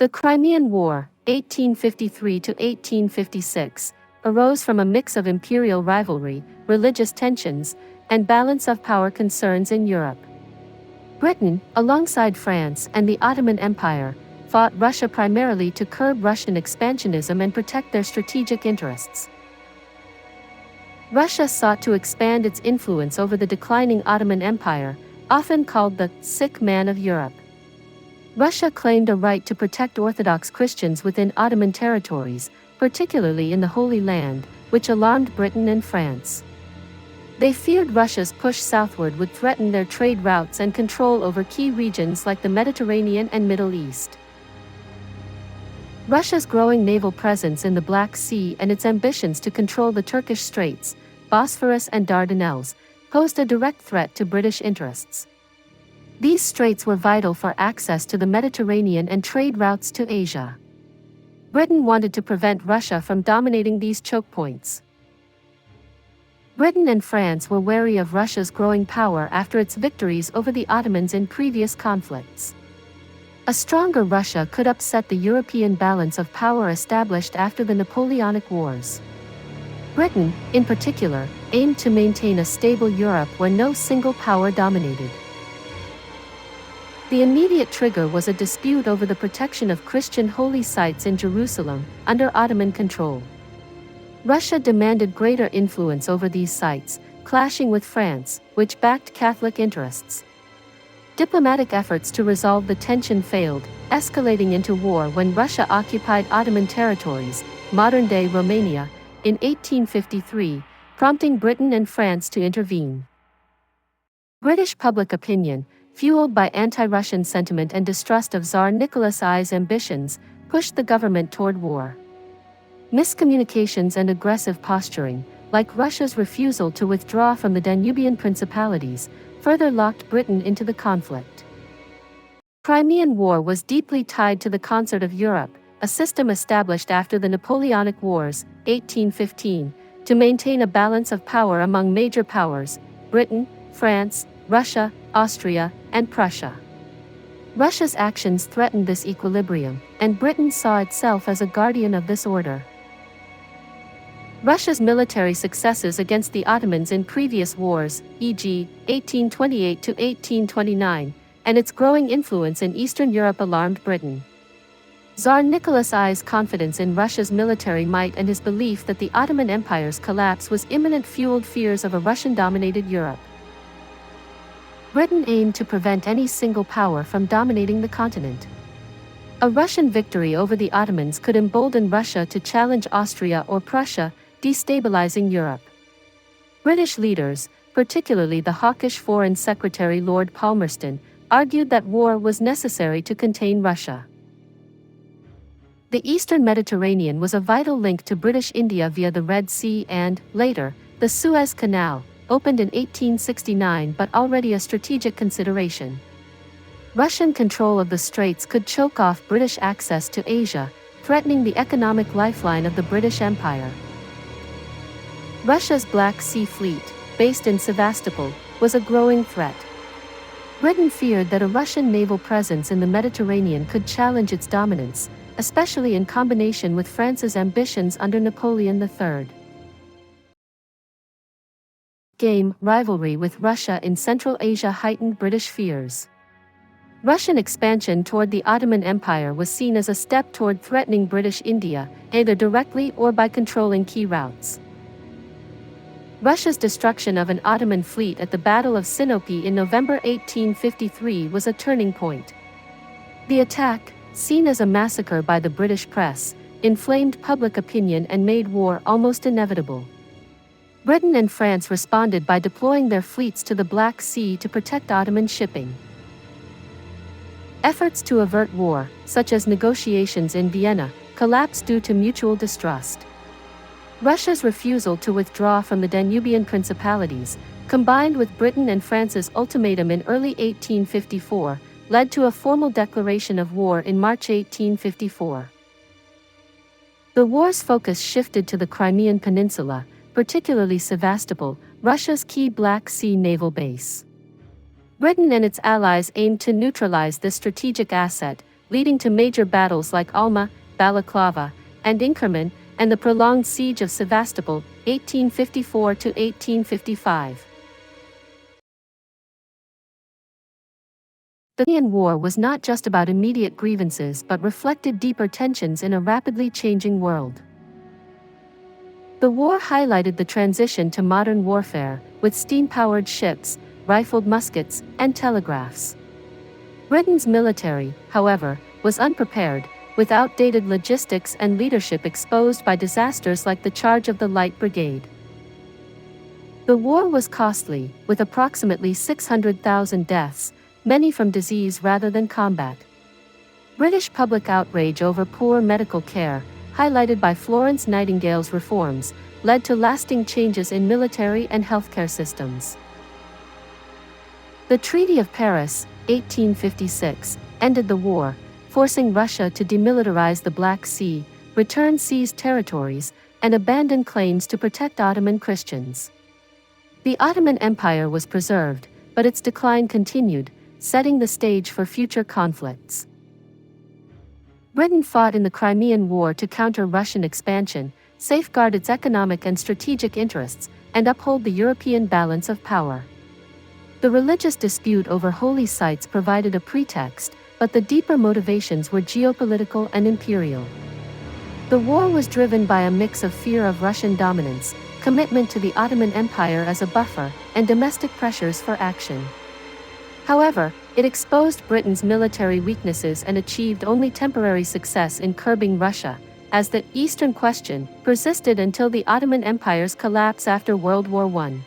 The Crimean War, 1853 to 1856, arose from a mix of imperial rivalry, religious tensions, and balance of power concerns in Europe. Britain, alongside France and the Ottoman Empire, fought Russia primarily to curb Russian expansionism and protect their strategic interests. Russia sought to expand its influence over the declining Ottoman Empire, often called the sick man of Europe. Russia claimed a right to protect Orthodox Christians within Ottoman territories, particularly in the Holy Land, which alarmed Britain and France. They feared Russia's push southward would threaten their trade routes and control over key regions like the Mediterranean and Middle East. Russia's growing naval presence in the Black Sea and its ambitions to control the Turkish Straits, Bosphorus and Dardanelles, posed a direct threat to British interests. These straits were vital for access to the Mediterranean and trade routes to Asia. Britain wanted to prevent Russia from dominating these choke points. Britain and France were wary of Russia's growing power after its victories over the Ottomans in previous conflicts. A stronger Russia could upset the European balance of power established after the Napoleonic Wars. Britain, in particular, aimed to maintain a stable Europe where no single power dominated. The immediate trigger was a dispute over the protection of Christian holy sites in Jerusalem, under Ottoman control. Russia demanded greater influence over these sites, clashing with France, which backed Catholic interests. Diplomatic efforts to resolve the tension failed, escalating into war when Russia occupied Ottoman territories, modern-day Romania, in 1853, prompting Britain and France to intervene. British public opinion, fueled by anti-Russian sentiment and distrust of Tsar Nicholas I's ambitions, pushed the government toward war. Miscommunications and aggressive posturing, like Russia's refusal to withdraw from the Danubian principalities, further locked Britain into the conflict. Crimean War was deeply tied to the concert of Europe, a system established after the Napoleonic Wars, 1815, to maintain a balance of power among major powers, Britain, France, Russia, Austria, and Prussia. Russia's actions threatened this equilibrium, and Britain saw itself as a guardian of this order. Russia's military successes against the Ottomans in previous wars, e.g., 1828 to 1829, and its growing influence in Eastern Europe alarmed Britain. Tsar Nicholas I's confidence in Russia's military might and his belief that the Ottoman Empire's collapse was imminent fueled fears of a Russian-dominated Europe. Britain aimed to prevent any single power from dominating the continent. A Russian victory over the Ottomans could embolden Russia to challenge Austria or Prussia, destabilizing Europe. British leaders, particularly the hawkish Foreign Secretary Lord Palmerston, argued that war was necessary to contain Russia. The Eastern Mediterranean was a vital link to British India via the Red Sea and, later, the Suez Canal, opened in 1869 but already a strategic consideration. Russian control of the straits could choke off British access to Asia, threatening the economic lifeline of the British Empire. Russia's Black Sea Fleet, based in Sevastopol, was a growing threat. Britain feared that a Russian naval presence in the Mediterranean could challenge its dominance, especially in combination with France's ambitions under Napoleon III. Rivalry with Russia in Central Asia heightened British fears. Russian expansion toward the Ottoman Empire was seen as a step toward threatening British India, either directly or by controlling key routes. Russia's destruction of an Ottoman fleet at the Battle of Sinope in November 1853 was a turning point. The attack, seen as a massacre by the British press, inflamed public opinion and made war almost inevitable. Britain and France responded by deploying their fleets to the Black Sea to protect Ottoman shipping. Efforts to avert war, such as negotiations in Vienna, collapsed due to mutual distrust. Russia's refusal to withdraw from the Danubian principalities, combined with Britain and France's ultimatum in early 1854, led to a formal declaration of war in March 1854. The war's focus shifted to the Crimean Peninsula, particularly Sevastopol, Russia's key Black Sea naval base. Britain and its allies aimed to neutralize this strategic asset, leading to major battles like Alma, Balaclava, and Inkerman, and the prolonged siege of Sevastopol, 1854 to 1855. The Crimean War was not just about immediate grievances but reflected deeper tensions in a rapidly changing world. The war highlighted the transition to modern warfare, with steam-powered ships, rifled muskets, and telegraphs. Britain's military, however, was unprepared, with outdated logistics and leadership exposed by disasters like the charge of the Light Brigade. The war was costly, with approximately 600,000 deaths, many from disease rather than combat. British public outrage over poor medical care, highlighted by Florence Nightingale's reforms, led to lasting changes in military and healthcare systems. The Treaty of Paris, 1856, ended the war, forcing Russia to demilitarize the Black Sea, return seized territories, and abandon claims to protect Ottoman Christians. The Ottoman Empire was preserved, but its decline continued, setting the stage for future conflicts. Britain fought in the Crimean War to counter Russian expansion, safeguard its economic and strategic interests, and uphold the European balance of power. The religious dispute over holy sites provided a pretext, but the deeper motivations were geopolitical and imperial. The war was driven by a mix of fear of Russian dominance, commitment to the Ottoman Empire as a buffer, and domestic pressures for action. However, it exposed Britain's military weaknesses and achieved only temporary success in curbing Russia, as the Eastern Question persisted until the Ottoman Empire's collapse after World War I.